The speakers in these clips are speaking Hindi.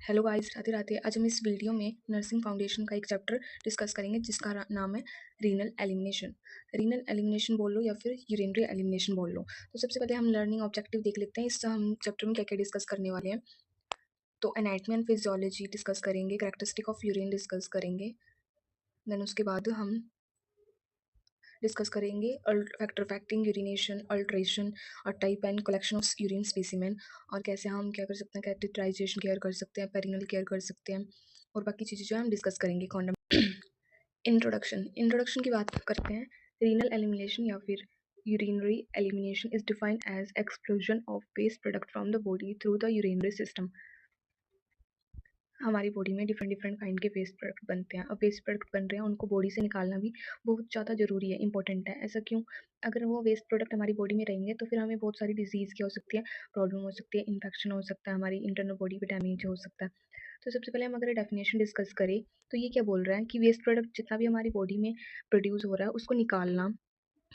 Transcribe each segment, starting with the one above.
Hello guys, Radhe Radhe. आज हम इस वीडियो में नर्सिंग फाउंडेशन का एक चैप्टर डिस्कस करेंगे जिसका नाम है रीनल एलिमिनेशन। रीनल एलिमिनेशन बोल लो या फिर यूरिनरी एलिमिनेशन बोल लो। तो सबसे पहले हम लर्निंग ऑब्जेक्टिव देख लेते हैं। इस हम चैप्टर में क्या क्या डिस्कस करने वाले हैं। तो एनाटमी एंड फिजियोलॉजी डिस्कस करेंगे, कैरेक्टरिस्टिक ऑफ यूरिन डिस्कस करेंगे। देन उसके बाद हम डिस्कस करेंगे फैक्टर फैक्टिंग यूरिनेशन, अल्ट्रेशन और type and collection of urine specimen, और कैसे हम क्या कर सकते हैं, कैटेटराइजेशन केयर कर सकते हैं, पेरिनल केयर कर सकते हैं, और बाकी चीज़ें जो है हम डिस्कस करेंगे। कॉन्डम इंट्रोडक्शन की बात करते हैं। रीनल एलिमिनेशन या फिर urinary elimination is defined as exclusion of waste product from the body through the urinary system. हमारी बॉडी में डिफरेंट डिफरेंट काइंड के वेस्ट प्रोडक्ट बनते हैं। अब वेस्ट प्रोडक्ट बन रहे हैं, उनको बॉडी से निकालना भी बहुत ज़्यादा ज़रूरी है, इंपॉर्टेंट है। ऐसा क्यों? अगर वो वेस्ट प्रोडक्ट हमारी बॉडी में रहेंगे तो फिर हमें बहुत सारी डिजीज़ क्या हो सकती है, प्रॉब्लम हो सकती है, इन्फेक्शन हो सकता है, हमारी इंटरनल बॉडी पे डैमेज हो सकता है। तो सबसे पहले हम अगर डेफिनेशन डिस्कस करें तो ये क्या बोल रहा है कि वेस्ट प्रोडक्ट जितना भी हमारी बॉडी में प्रोड्यूस हो रहा है उसको निकालना,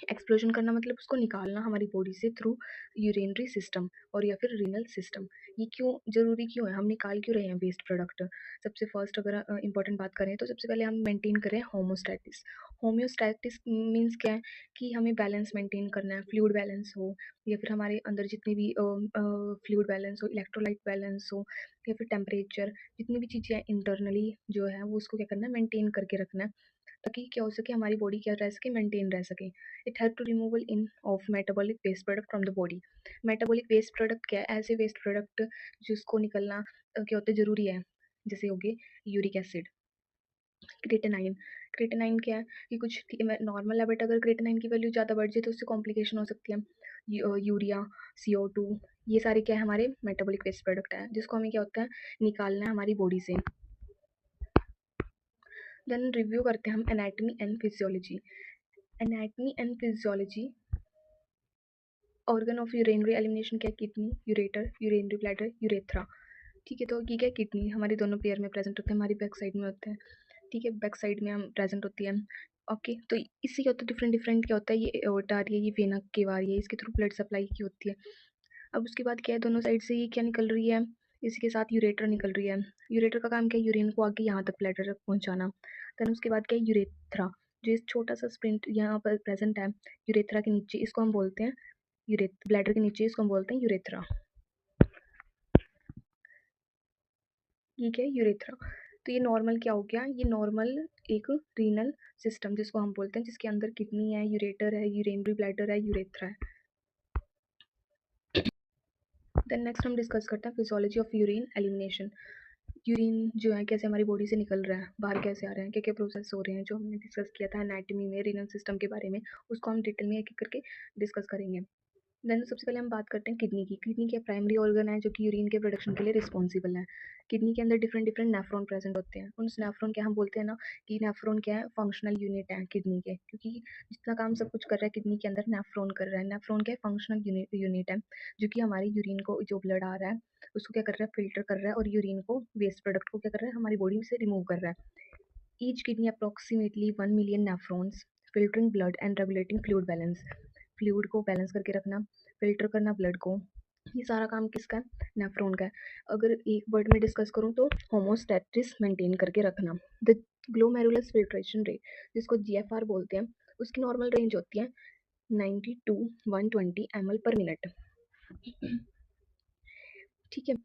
एक्सप्लोजन करना मतलब उसको निकालना हमारी बॉडी से थ्रू यूरिनरी सिस्टम और या फिर रीनल सिस्टम। ये क्यों ज़रूरी क्यों है, हम निकाल क्यों रहे हैं वेस्ट प्रोडक्ट? सबसे फर्स्ट अगर इंपॉर्टेंट बात करें तो सबसे पहले हम मेंटेन करें होमोस्टैटिस। होम्योस्टैटिस मीन्स क्या है कि हमें बैलेंस मेंटेन करना है, फ्लूइड बैलेंस हो या फिर हमारे अंदर जितनी भी फ्लूइड बैलेंस हो, इलेक्ट्रोलाइट बैलेंस हो या फिर टेम्परेचर, जितनी भी चीज़ें हैं इंटरनली जो है वो उसको क्या करना है, मेंटेन करके रखना है, ताकि क्या हो सके, हमारी बॉडी क्या रह सके, मेंटेन रह सके। It help to removal in of metabolic waste product from the body. Metabolic waste product क्या है? ऐसे वेस्ट प्रोडक्ट जिसको निकलना क्या होता है, ज़रूरी है। जैसे हो गए यूरिक एसिड, क्रिएटिनाइन। क्रिएटिनाइन क्या है कि कुछ नॉर्मल है, बट अगर क्रिएटिनाइन की वैल्यू ज़्यादा बढ़ जाए तो उससे कॉम्प्लिकेशन हो सकती है। यूरिया, CO2, ये सारे क्या है, हमारे मेटाबॉलिक वेस्ट प्रोडक्ट है जिसको हमें क्या होता है, निकालना है हमारी बॉडी से। देन रिव्यू करते हैं हम anatomy and physiology. Anatomy and physiology. Organ of urinary elimination क्या है? Kidney, ureter, urinary bladder, urethra. ठीक है, तो ये क्या है, किडनी हमारे दोनों पेयर में प्रेजेंट होते हैं, हमारी बैक साइड में होते हैं। ठीक है, बैक साइड में हम प्रेजेंट होती है। ओके, तो इससे क्या होता है, डिफरेंट डिफरेंट क्या होता है, ये एओर्टा आ रही है, ये वेना केवा आ रही है, इसके थ्रू ब्लड सप्लाई की होती है। अब उसके बाद क्या है, दोनों साइड से ये क्या निकल रही है, इसके साथ यूरेटर निकल रही है। यूरेटर का काम क्या है, यूरिन को आगे यहाँ तक ब्लैडर तक पहुँचाना। देन उसके बाद क्या है, यूरेथ्रा, जो इस छोटा सा स्प्रिंट यहाँ पर प्रेजेंट है यूरेथ्रा के नीचे, इसको हम बोलते हैं ब्लैडर के नीचे, इसको हम बोलते हैं यूरेथ्रा। ठीक है, यूरेथ्रा। तो ये नॉर्मल क्या हो गया, ये नॉर्मल एक रीनल सिस्टम जिसको हम बोलते हैं, जिसके अंदर किडनी है, यूरेटर है, यूरिनरी ब्लैडर है, यूरेथ्रा है। देन नेक्स्ट हम डिस्कस करते हैं physiology of urine elimination. Urine जो है कैसे हमारी बॉडी से निकल रहा है, बाहर कैसे आ रहे हैं, क्या क्या प्रोसेस हो रहे हैं, जो हमने डिस्कस किया था एनाटमी में, रीनल सिस्टम के बारे में, उसको हम डिटेल में एक एक करके डिस्कस करेंगे। देन सबसे पहले हम बात करते हैं किडनी की। किडनी क्या प्राइमरी ऑर्गन है जो कि यूरिन के प्रोडक्शन के लिए रिस्पॉन्सिबल है। किडनी के अंदर डिफरेंट डिफरेंट नेफ्रॉन प्रेजेंट होते हैं। उन नेफ्रॉन क्या हम बोलते हैं ना कि नेफ्रॉन क्या है, फंक्शनल यूनिट है किडनी के, क्योंकि जितना काम सब कुछ कर रहा है किडनी के अंदर नेफ्रॉन कर रहा है। नेफ्रॉन क्या है, फंक्शनल यूनिट है, जो कि हमारे यूरिन को, जो ब्लड आ रहा है उसको क्या कर रहा है, फिल्टर कर रहा है, और यूरिन को, वेस्ट प्रोडक्ट को क्या कर रहा है, हमारी बॉडी से रिमूव कर रहा है। Each kidney approximately 1 million nephrons, filtering blood and regulating fluid balance. Fluid को बैलेंस करके रखना, फिल्टर करना ब्लड को, ये सारा काम किसका है, नेफ्रॉन का है। अगर एक वर्ड में डिस्कस करूँ तो होमोस्टैटिस मेंटेन करके रखना। द ग्लोमेरुलस फिल्ट्रेशन रेट, जिसको GFR बोलते हैं, उसकी नॉर्मल रेंज होती है 90 to 120 ml पर मिनट। ठीक है,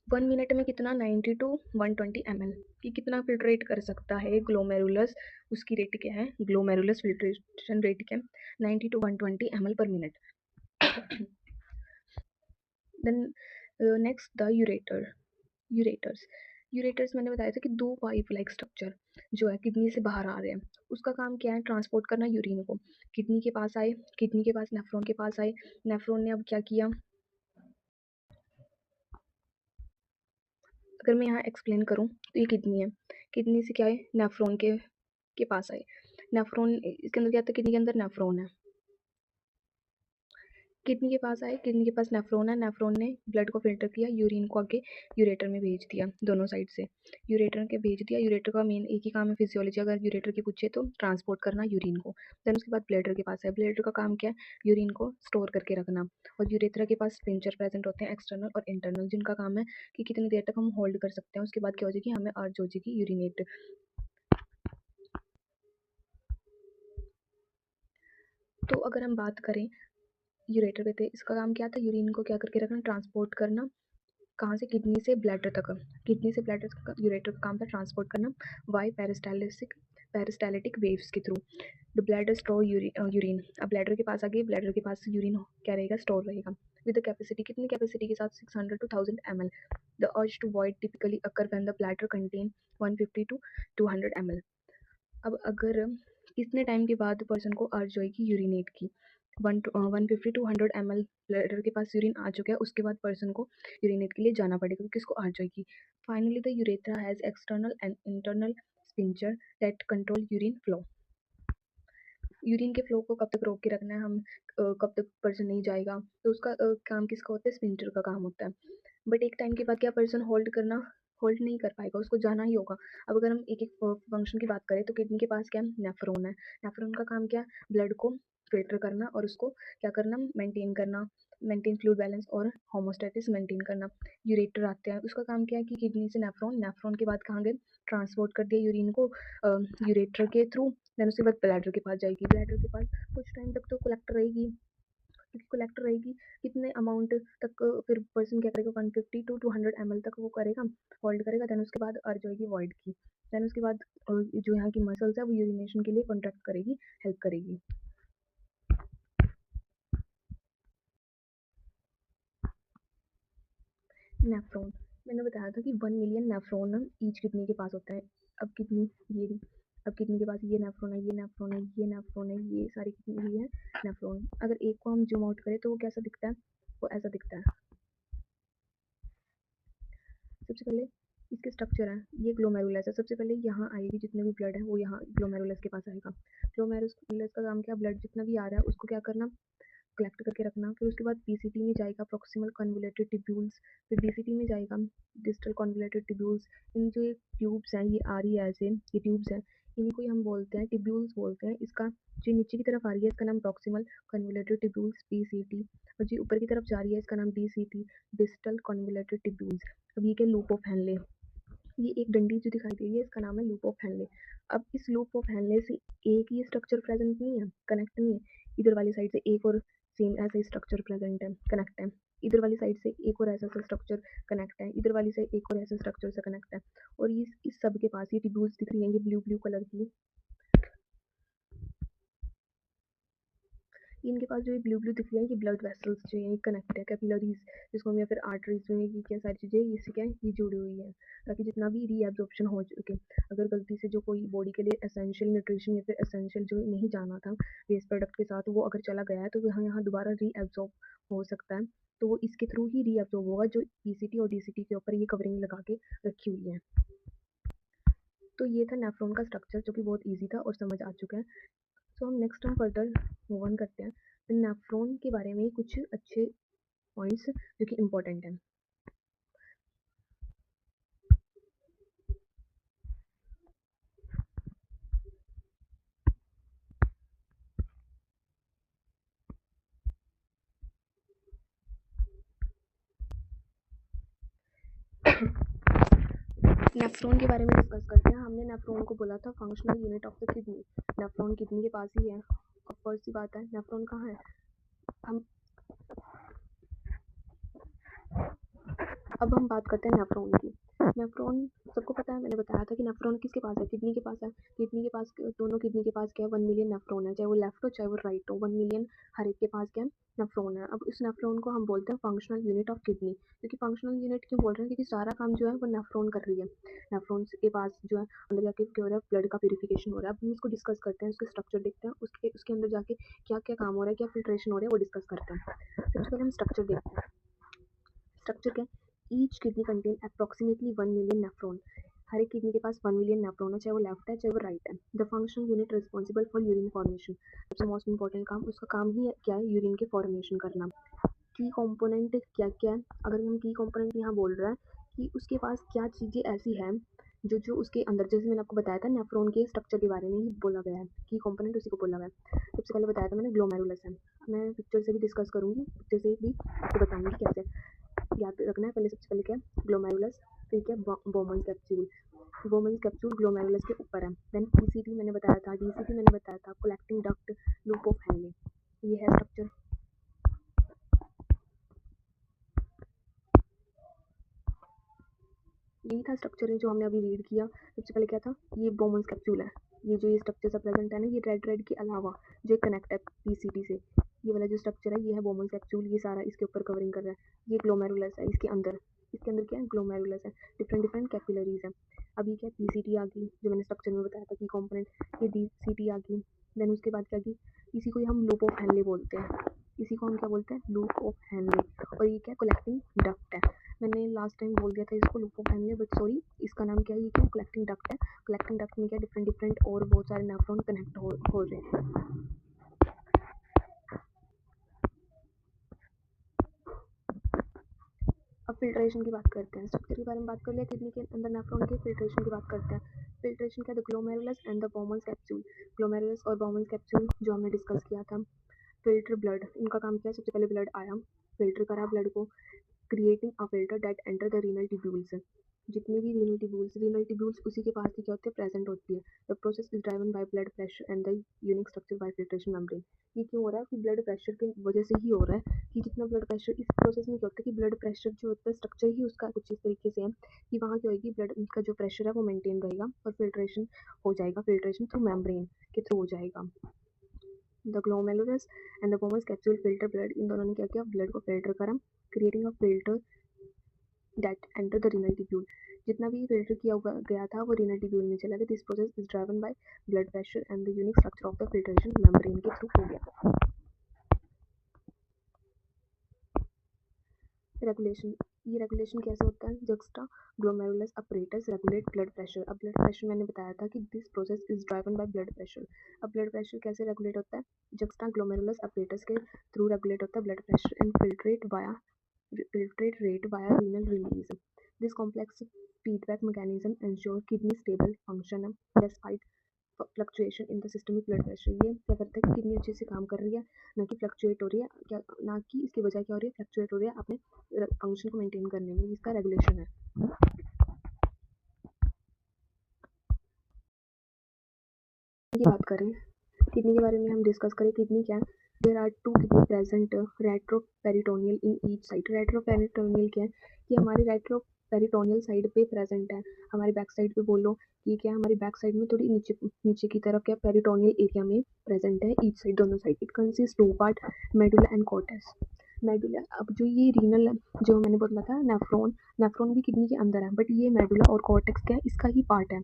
1 मिनट में कितना, 90 to 120 ml, कि कितना फिल्ट्रेट कर सकता है ग्लोमेरुलस, उसकी रेट क्या है, ग्लोमेरुलस फिल्ट्रेशन रेट क्या है, 90 to 120 ml per minute. Then next the ureters. Ureters मैंने बताया था कि दो पाइप लाइक स्ट्रक्चर जो है किडनी से बाहर आ रहे हैं, उसका काम क्या है, ट्रांसपोर्ट करना यूरिन को। किडनी के पास आए, किडनी के पास नेफ्रॉन के पास आए, नेफ्रॉन ने अब क्या किया, अगर मैं यहाँ एक्सप्लेन करूँ तो ये किडनी है, किडनी से क्या है, नेफ्रॉन के पास आए। नेफ्रॉन इसके अंदर क्या था, किडनी के अंदर नेफ्रॉन है, किडनी के पास आए, किडनी के पास नेफ्रॉन है, नेफ्रॉन ने ब्लड को फिल्टर किया, यूरिन को आगे यूरेटर में भेज दिया, दोनों साइड से यूरेटर के भेज दिया। यूरेटर का मेन एक ही काम है फिजियोलॉजी, अगर यूरेटर की पूछे तो ट्रांसपोर्ट करना यूरिन को। देन उसके बाद ब्लैडर के पास है, ब्लैडर का काम क्या है, यूरिन को स्टोर करके रखना। और यूरेथ्रा के पास स्पिंचर प्रेजेंट होते हैं, एक्सटर्नल और इंटरनल, जिनका काम है कि कितनी देर तक हम होल्ड कर सकते हैं, उसके बाद क्या हो जाएगी, हमें अर्ज हो जाएगी यूरिनेट। तो अगर हम बात करें यूरेटर पे थे, इसका काम क्या था, यूरिन को क्या करके रखना, ट्रांसपोर्ट करना, कहाँ से, किडनी से ब्लैडर तक, किडनी से ब्लैडर तक यूरेटर का काम था ट्रांसपोर्ट करना, वाई पेरिस्टालिटिक वेव्स के through. The bladder store urine, अब ब्लैडर के पास आ गई, ब्लैडर के पास यूरिन क्या रहेगा, स्टोर रहेगा विद द कैपेसिटी, कितनी कैपेसिटी के साथ, 600 to 1000 ml। The urge to void typically occur when the bladder contain 150 to 200 ml। अब अगर कितने टाइम के बाद पर्सन को अर्ज होएगी यूरिनेट की, 150 to 100 ml ब्लैडर के पास यूरिन आ चुका है, उसके बाद पर्सन को यूरिनेट के लिए जाना पड़ेगा क्योंकि इसको अर्ज होएगी। Finally the urethra has external and internal sphincter that control urine flow. Urine के फ्लो को कब तक रोक के रखना है, हम कब तक पर्सन नहीं जाएगा, तो उसका काम किसका होता है, स्पिंचर का काम होता है। बट एक टाइम के बाद क्या पर्सन होल्ड नहीं कर पाएगा, उसको जाना ही होगा। अब अगर हम एक एक फंक्शन की बात करें तो किडनी के पास क्या है, नेफ्रॉन है। नेफ्रॉन का काम क्या है, ब्लड को फिल्टर करना और उसको क्या करना, मेंटेन फ्लूइड बैलेंस और होमोस्टेसिस मेंटेन करना। यूरेटर आते हैं, उसका काम क्या है कि किडनी से नेफ्रॉन के बाद कहाँ गए, ट्रांसपोर्ट कर दिया यूरिन को यूरेटर के थ्रू। देन उसके बाद ब्लैडर के पास जाएगी, ब्लैडर के पास कुछ टाइम तक तो कलेक्ट रहेगी, क्योंकि कलेक्ट रहेगी कितने अमाउंट तक, फिर पर्सन क्या करेगा, 150 to 200 ml तक वो करेगा, होल्ड करेगा। देन उसके बाद अर्ज होगी वॉइड की। देन उसके बाद जो यहाँ की मसल्स है वो यूरिनेशन के लिए कॉन्ट्रैक्ट करेगी, हेल्प करेगी। नेफ्रॉन, मैंने बताया था कि 1 मिलियन नेफ्रॉन ईच किडनी के पास होता है। अब किडनी ये रही, अब किडनी के पास ये नेफ्रॉन है, ये नेफ्रॉन है, ये नेफ्रॉन है, ये सारी किडनी ये है नेफ्रॉन। अगर एक को हम जूम आउट करें तो वो कैसा दिखता है, वो ऐसा दिखता है। सबसे पहले इसके स्ट्रक्चर है, ये ग्लोमेरुलस है। सबसे पहले यहाँ आएगी, जितने भी ब्लड है वो यहाँ ग्लोमेरुलस के पास आएगा। ग्लोमेरुलस का काम क्या, ब्लड जितना भी आ रहा है उसको क्या करना, कलेक्ट करके रखना। फिर उसके बाद पीसीटी में जाएगा, प्रॉक्सिमल कन्वोल्यूटेड ट्यूब्यूल्स। फिर डीसीटी में जाएगा, डिस्टल कन्वोल्यूटेड ट्यूब्यूल्स। इन जो ये ट्यूब्स हैं, ये आ रही है ऐसे, ये ट्यूब्स हैं, इनको ही हम बोलते हैं ट्यूब्यूल्स बोलते हैं। इसका जो नीचे की तरफ आ रही है इसका नाम प्रॉक्सिमल कन्वोल्यूटेड ट्यूब्यूल्स पीसीटी, और जो ऊपर की तरफ जा रही है इसका नाम डीसीटी, डिस्टल कन्वोल्यूटेड ट्यूब्यूल्स। अब ये क्या, लूप ऑफ हेनले, ये एक डंडी जो दिखाई दे रही है इसका नाम है लूप ऑफ हेनले। अब इस लूप ऑफ हेनले से एक ही स्ट्रक्चर प्रेजेंट नहीं है, कनेक्ट नहीं है, इधर वाली साइड से एक और सेम ऐसा ही स्ट्रक्चर प्रेजेंट है, कनेक्ट है। इधर वाली साइड से एक और ऐसा सा स्ट्रक्चर कनेक्ट है, इधर वाली से एक और ऐसा स्ट्रक्चर से कनेक्ट है। और इस सब के पास ये ट्यूब्यूल्स दिख रही हैं, ये ब्लू ब्लू कलर की, इनके पास जो ये ब्लू ब्लू दिख रही है, ये ब्लड वेसल्स जो है कनेक्ट है, कैपिलरीज जिसको हम, या फिर आर्टरीज जो है, ये क्या सारी चीज़ें इससे क्या है, ये जुड़ी हुई है, ताकि जितना भी रीएब्जॉर्प्शन हो चुके, अगर गलती से जो कोई बॉडी के लिए एसेंशियल न्यूट्रिशन या फिर एसेंशियल जो नहीं जाना था वेस्ट प्रोडक्ट के साथ, वो अगर चला गया है तो वहाँ यहाँ दोबारा रीएब्जॉर्ब हो सकता है। तो वो इसके थ्रू ही रीएब्जॉर्ब होगा, जो पीसीटी और डीसीटी के ऊपर ये कवरिंग लगा के रखी हुई है। तो ये था नेफ्रॉन का स्ट्रक्चर, जो कि बहुत ईजी था और समझ आ चुका है। तो हम नेक्स्ट हम फर्दर मूव ऑन करते हैं नेफ्रॉन के बारे में कुछ अच्छे पॉइंट्स जो कि इम्पोर्टेंट हैं। नेफ्रॉन के बारे में डिस्कस करते हैं। हमने नेफ्रॉन को बोला था functional unit of the kidney, nephron kidney के पास ही है। अब फर्स्ट सी बात है, नेफ्रॉन कहाँ है, हम अब हम बात करते हैं नेफ्रॉन की। नेफ्रॉन सबको पता है, मैंने बताया था कि नेफ्रॉन किसके पास है, किडनी के पास है। किडनी के पास, दोनों किडनी के पास क्या है, 1 मिलियन नेफ्रॉन है, चाहे वो लेफ्ट हो चाहे वो राइट हो, 1 मिलियन हर एक के पास क्या है, नेफ्रॉन है। अब इस नेफ्रॉन को हम बोलते हैं फंक्शनल यूनिट ऑफ किडनी, क्योंकि फंक्शनल यूनिट क्यों बोल रहे हैं, क्योंकि सारा काम जो है वो नेफ्रॉन कर रही है। नेफ्रॉन के पास जो है अंदर जाके क्या हो रहा है, ब्लड का प्यूरिफिकेशन हो रहा है। अब हम इसको डिस्कस करते हैं, उसके स्ट्रक्चर देखते हैं, उसके अंदर जाके क्या क्या काम हो रहा है, क्या फिल्ट्रेशन हो रहा है, वो डिस्कस करते हैं। सबसे पहले हम स्ट्रक्चर देखते हैं। स्ट्रक्चर क्या है, each kidney contain approximately 1 million nephron. हर एक किडनी के पास 1 मिलियन नेफ्रॉन है, चाहे वो लेफ्ट है चाहे वो राइट है। The function unit responsible for urine formation, सबसे मोस्ट इंपॉर्टेंट काम, उसका काम ही क्या है, यूरिन के फॉर्मेशन करना। की कंपोनेंट क्या क्या है, अगर हम की कंपोनेंट यहाँ बोल रहे हैं कि उसके पास क्या चीज़ें ऐसी हैं जो जो उसके अंदर, जैसे मैंने आपको बताया था नेफ्रॉन के स्ट्रक्चर के बारे में ही बोला गया है, की कंपोनेंट उसी को बोला गया है। सबसे पहले बताया था मैंने ग्लोमेरुलस है, मैं पिक्चर से भी डिस्कस करूँगी, पिक्चर से भी आपको बताऊँगी कैसे याद रखना है। पहले सबसे पहले क्या है ग्लोमेरुलस, फिर क्या Bowman capsule, woman capsule glomerulus के ऊपर है। देन पीसीटी मैंने बताया था, डीसीटी मैंने बताया था, collecting duct, loop of Henle, ये है स्ट्रक्चर। यही था स्ट्रक्चर है जो हमने अभी रीड किया। सबसे पहले क्या था, ये बोमन कैप्सूल है, ये जो ये स्ट्रक्चर सा प्रेजेंट है ना, ये रेड के अलावा जो कनेक्ट है पीसीटी से, ये वाला जो स्ट्रक्चर है ये है बोमन कैप्सूल, ये सारा इसके ऊपर कवरिंग कर रहा है। ये ग्लोमेरुलस है, इसके अंदर क्या है ग्लोमेरुलस है, डिफरेंट डिफरेंट कैपिलरीज है। अभी क्या पीसीटी आ गई जो मैंने स्ट्रक्चर में बताया था कि कंपोनेंट, ये डीसीटी आ गई। देन उसके बाद क्या की, इसी को हम लूप ऑफ हैनले बोलते हैं, इसी को हम क्या बोलते हैं लूप ऑफ हैनले। और ये क्या कलेक्टिंग डक्ट है, मैंने लास्ट टाइम बोल दिया था इसको loop of Henle, but sorry इसका नाम क्या है, ये क्या कलेक्टिंग डक्ट है। कलेक्टिंग डक्ट में क्या डिफरेंट डिफरेंट और बहुत सारे नेफ्रॉन कनेक्ट हो रहे हैं। अब फिल्ट्रेशन की बात करते हैं, स्ट्रक्चर के बारे में बात कर लिया, किडनी के अंदर नेफ्रॉन के, फिल्ट्रेशन की बात करते हैं। फिल्ट्रेशन क्या, the glomerulus and the Bowman capsule, glomerulus और बोमन कैप्सूल जो हमने डिस्कस किया था। फिल्टर ब्लड, इनका काम क्या है, सबसे पहले ब्लड आया, फिल्टर करा ब्लड को, creating a filter that enter the renal tubules, जितनी भी रीनल ट्यूब्यूल्स उसी के पास ही क्या होते हैं प्रेजेंट होती है। The process is driven by blood pressure and the unique structure bye filtration membrane. ये क्यों हो रहा है कि ब्लड प्रेशर की वजह से ही हो रहा है, कि जितना ब्लड प्रेशर इस प्रोसेस में क्या होता है कि ब्लड प्रेशर जो होता है स्ट्रक्चर ही उसका कुछ इस तरीके से है कि वहाँ क्या होगी, ब्लड का जो प्रेशर है वो मेंटेन रहेगा और फिल्ट्रेशन हो जाएगा, फिल्ट्रेशन थ्रू मेम्ब्रेन के थ्रू हो जाएगा। The glomerulus and the Bowman capsule filter blood, इन दोनों ने क्या किया, ब्लड को फिल्टर करा, creating a filter that enter the renal tubule, जितना भी फिल्टर किया गया था वो रीनल ट्यूब्यूल में चला गया। This process is driven by blood pressure and the unique structure of the filtration membrane के थ्रू हो गया। रेगुलेशन, ये रेगुलेशन कैसे होता है, juxta glomerulus apparatus regulate blood pressure. अब ब्लड प्रेशर मैंने बताया था कि this process is driven by blood pressure. अब ब्लड प्रेशर कैसे रेगुलेट होता है, जक्स्टा ग्लोमेरुलस अपरेटस के थ्रू रेगुलेट होता है blood pressure and filtrate rate via renal release. This complex feedback mechanism ensures kidney stable function despite fluctuation in the systemic blood pressure. ये क्या करता है कि किडनी अच्छे से काम कर रही है, ना कि फ्लक्चुएट हो रही है, क्या ना कि इसकी वजह क्या हो रही है, फ्लक्चुएट हो रही है अपने फंक्शन को मेंटेन करने में, इसका रेगुलेशन है। की बात करें, किडनी के बारे में हम डिस्कस करें, किडनी क्या है, there are two kidney present retroperitoneal in each side. Retroperitoneal क्या है, कि हमारी रेट्रोपेरिटोनियल साइड पे प्रेजेंट है, हमारी बैक साइड पे बोलो, ये क्या है हमारी बैक साइड में थोड़ी नीचे नीचे की तरफ क्या पेरिटोनियल एरिया में प्रेजेंट है, ईच साइड दोनों side. It consist two part, medulla and cortex. Medulla, अब जो ये रीनल जो मैंने बोला था नेफ्रॉन, नेफ्रॉन भी किडनी के अंदर है, बट ये मेडुला और कॉर्टेक्स क्या है, इसका ही पार्ट है।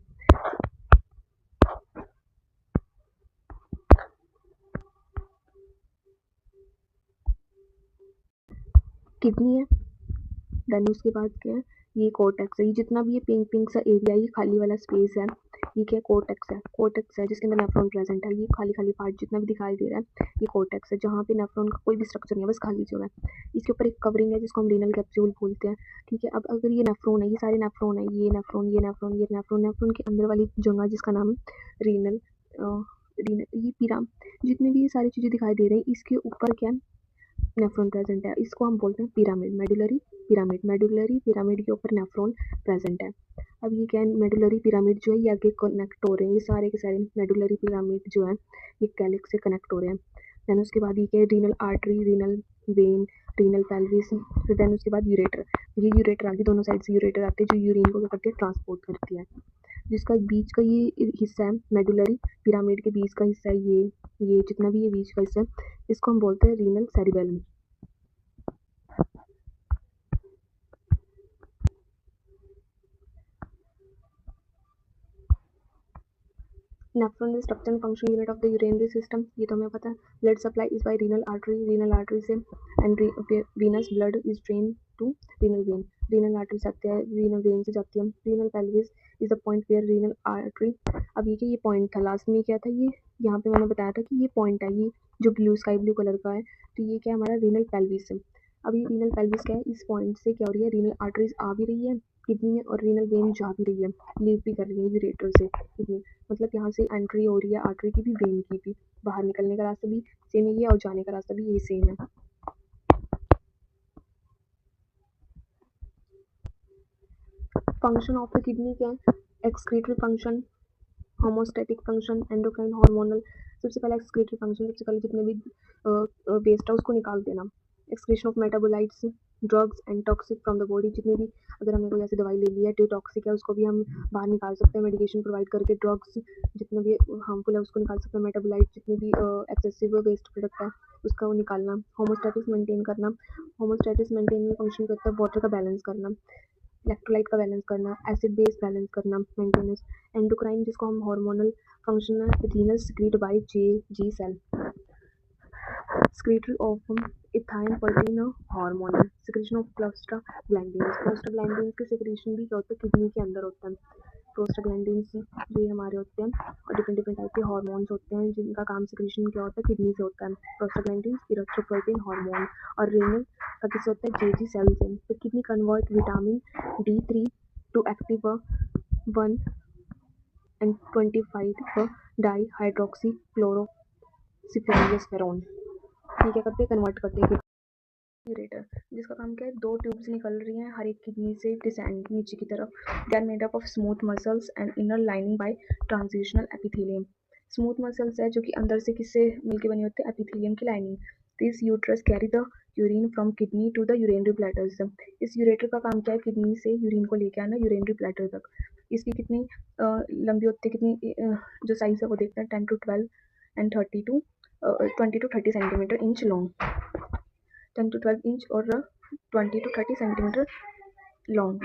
किडनी है, देन उसके बाद क्या है, ये कोर्टेक्स है, ये जितना भी ये पिंक पिंक सा एरिया, ये खाली वाला स्पेस है, ये क्या कोर्टेक्स है जिसके अंदर नेफ्रॉन प्रेजेंट है। ये खाली खाली पार्ट जितना भी दिखाई दे रहा है ये कोर्टेक्स है, जहाँ पे नेफ्रॉन का कोई भी स्ट्रक्चर नहीं है, बस खाली जगह है। इसके ऊपर एक कवरिंग है जिसको हम रीनल कैप्सूल बोलते हैं, ठीक है। अब अगर ये नेफ्रॉन है, ये सारे नेफ्रॉन है, ये नेफ्रॉन ये नेफ्रॉन ये नेफ्रॉन, नेफ्रॉन के अंदर वाली जगह जिसका नाम रीनल रीनल ये पीराम, जितने भी ये सारी चीज़ें दिखाई दे रही हैं इसके ऊपर क्या नेफ्रॉन प्रेजेंट है, इसको हम बोलते हैं पिरामिड, मेडुलरी पिरामिड के ऊपर नेफ्रॉन प्रेजेंट है। अब ये क्या है, मेडुलरी पिरामिड जो है ये आगे कनेक्ट हो रहे हैं, ये सारे के सारे मेडुलरी पिरामिड जो है ये कैलिक्स से कनेक्ट हो रहे हैं। देन उसके बाद ये क्या है, renal artery, renal vein, renal pelvis, फिर देन उसके बाद यूरेटर, ये यूरेटर आगे दोनों साइड से यूरेटर आते हैं जो यूरिन को क्या करती है, ट्रांसपोर्ट करती है। जिसका बीच का ये हिस्सा है मेडुलरी पिरामिड के बीच का हिस्सा है, ये जितना भी ये बीच का हिस्सा है इसको हम बोलते हैं renal cerebellum. Nephron is structure and function unit of the urinary system, ये तो हमें पता है। Blood supply is by renal artery से and venous blood is drain to renal vein, renal artery से आती है, रीनल वेन से जाती है। Renal pelvis is the point where renal artery. अब ये पॉइंट था, लास्ट में क्या था, ये यहाँ पे मैंने बताया था कि ये पॉइंट है, ये जो ब्लू स्काई ब्लू कलर का है, तो ये क्या है, हमारा रीनल पेल्विस है। अब ये रीनल पेल्विस क्या है, इस पॉइंट से क्या हो रही है, रीनल आर्टरीज आ भी रही है किडनी में और रीनल वेन जा भी रही है, लीव भी कर रही है यूरेटर से किडनी, मतलब यहाँ से एंट्री हो रही है आर्टरी की भी, वेन की भी, बाहर निकलने का रास्ता भी सेम ही है और जाने का रास्ता भी यही सेम है। फंक्शन ऑफ द किडनी क्या है, excretory function, homeostatic function, endocrine, hormonal. सबसे पहले एक्सक्रीटरी फंक्शन, सबसे पहले जितने भी वेस्ट है उसको निकाल देना। Excretion of metabolites, drugs and toxic from the body, जितनी भी अगर हमने कोई ऐसी दवाई ले ली है जो टॉक्सिक है उसको भी हम बाहर निकाल सकते हैं मेडिकेशन प्रोवाइड करके। ड्रग्स जितना भी हार्मफुल है उसको निकाल सकते हैं। मेटाबोलाइट जितनी भी एक्सेसिव वेस्ट प्रोडक्ट है उसका वो निकालना। होमोस्टैटिस मेंटेन करना, होमोस्टैटिस मेंटेन में फंक्शन करता है वाटर का बैलेंस करना, इलेक्ट्रोलाइट का बैलेंस करना, एसिड बेस बैलेंस करना, मेंटेनेंस। एंडोक्राइन जिसको हम हार्मोनल फंक्शन है, renal secrete by G cell, secretory of इथाइन protein hormone, secretion of prostaglandins. Prostaglandins के सिक्रेशन भी क्या होता है, किडनी के अंदर होता है। प्रोस्टाग्लैंडिन्स जो ये हमारे होते हैं और डिफरेंट डिफरेंट टाइप के हार्मोन्स होते हैं जिनका काम सिक्रेशन क्या होता है, किडनी से होता है। प्रोस्टाग्लैंडिन्स, इरेथ्रोपोइटिन हार्मोन, और रीनल का किससे होता है, जेजी सेल से। तो kidney convert vitamin D3 to active 1 and 25 dihydroxy cholecalciferol, ये क्या करते हैं, कन्वर्ट करते हैं यूरेटर, जिसका काम क्या है, दो ट्यूब्स निकल रही हैं हर एक किडनी से डिसेंड नीचे की तरफ। They are made up of smooth muscles and inner lining by transitional epithelium. Smooth muscles है जो कि अंदर से किससे मिलके बने होते हैं, एपिथेलियम की lining. This uterus carry the urine from kidney to the urinary bladders. इस यूरेटर का काम क्या है, किडनी से यूरिन को लेके आना यूरिनरी ब्लैडर तक। इसकी कितनी लंबी होती है, कितनी जो साइज है वो देखते हैं, 10 to 12 and 20 to 30 centimetre inch long, 10 to 12 inch और 20 to 30 centimetre long.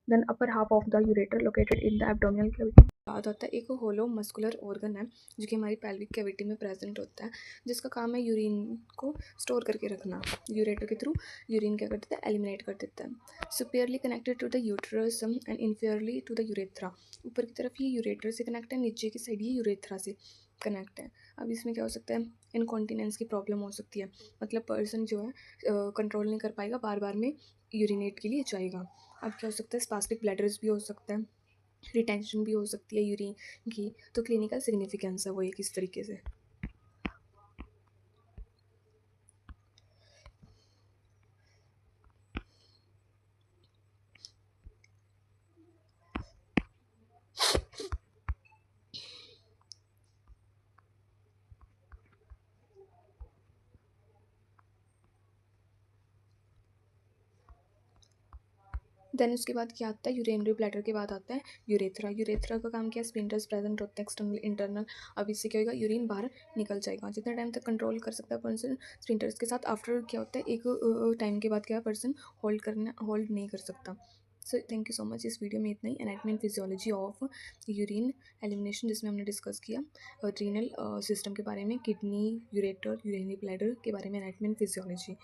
Then upper half of the ureter located in the abdominal cavity. बात होता है, एक होलो मस्कुलर ऑर्गन है जो कि हमारी पेल्विक कैविटी में प्रेजेंट होता है, जिसका काम है यूरिन को स्टोर करके रखना। यूरेटर के थ्रू यूरिन क्या कर देता है, एलिमिनेट कर देता है। Superiorly connected to the uterus and inferiorly to the urethra. ऊपर की तरफ ये यूरेटर से कनेक्ट है, नीचे की साइड ये यूरेथ्रा से कनेक्ट है। अब इसमें क्या हो सकता है, इनकॉन्टिनेंस की प्रॉब्लम हो सकती है, मतलब पर्सन जो है कंट्रोल नहीं कर पाएगा, बार बार में यूरिनेट के लिए जाएगा। अब क्या हो सकता है, स्पास्टिक ब्लैडर्स भी हो सकता है, रिटेंशन भी हो सकती है यूरिन की। तो क्लिनिकल सिग्निफिकेंस है वो एक इस तरीके से। देन उसके बाद क्या आता है, यूरिनरी ब्लैडर के बाद आता है यूरेथ्रा। यूरेथ्रा का काम क्या है, स्पिंटर्स प्रेजेंट होते हैं एक्सटर्नल इंटरनल। अब इससे क्या होगा, यूरिन बाहर निकल जाएगा। जितना टाइम तक कंट्रोल कर सकता है पर्सन स्पिंटर्स के साथ, आफ्टर क्या होता है, एक टाइम के बाद क्या है, पर्सन होल्ड नहीं कर सकता। So thank you so much. इस वीडियो में इतना ही। Anatomy and physiology of urine elimination, जिसमें हमने डिस्कस किया रीनल सिस्टम के बारे में, किडनी, यूरेटर, यूरिनरी ब्लैडर के बारे में एनाटॉमी एंड फिजियोलॉजी।